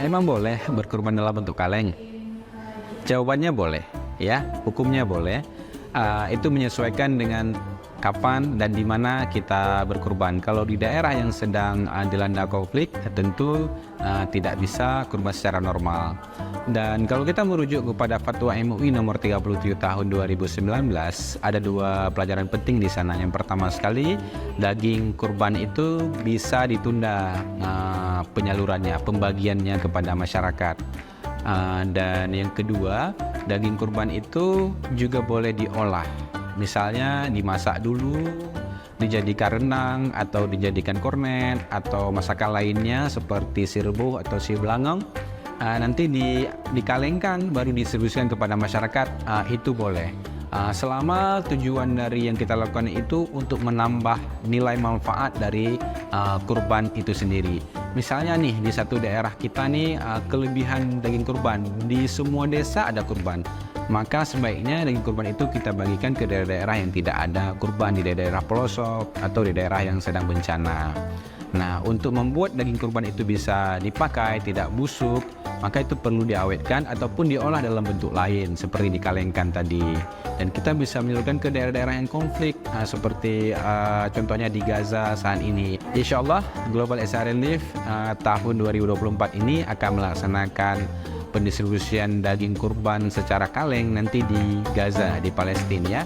Emang boleh berkurban dalam bentuk kaleng? Jawabannya boleh, ya. Hukumnya boleh. Itu menyesuaikan dengan kapan dan di mana kita berkurban. Kalau di daerah yang sedang dilanda konflik, tentu tidak bisa kurban secara normal. Dan kalau kita merujuk kepada Fatwa MUI nomor 37 tahun 2019, ada dua pelajaran penting di sana. Yang pertama sekali, daging kurban itu bisa ditunda penyalurannya, pembagiannya kepada masyarakat. Dan yang kedua, daging kurban itu juga boleh diolah. Misalnya dimasak dulu, dijadikan renang atau dijadikan kornet atau masakan lainnya seperti si rebus atau si belangong. Nanti dikalengkan baru didistribusikan kepada masyarakat, itu boleh. Selama tujuan dari yang kita lakukan itu untuk menambah nilai manfaat dari kurban itu sendiri. Misalnya nih di satu daerah kita nih kelebihan daging kurban, di semua desa ada kurban. Maka sebaiknya daging kurban itu kita bagikan ke daerah-daerah yang tidak ada kurban, di daerah pelosok atau di daerah yang sedang bencana. Nah, untuk membuat daging kurban itu bisa dipakai, tidak busuk, maka itu perlu diawetkan ataupun diolah dalam bentuk lain seperti dikalengkan tadi. Dan kita bisa menyalurkan ke daerah-daerah yang konflik, seperti contohnya di Gaza saat ini. Insya Allah Global SR Relief tahun 2024 ini akan melaksanakan pendistribusian daging kurban secara kaleng nanti di Gaza, di Palestina, ya.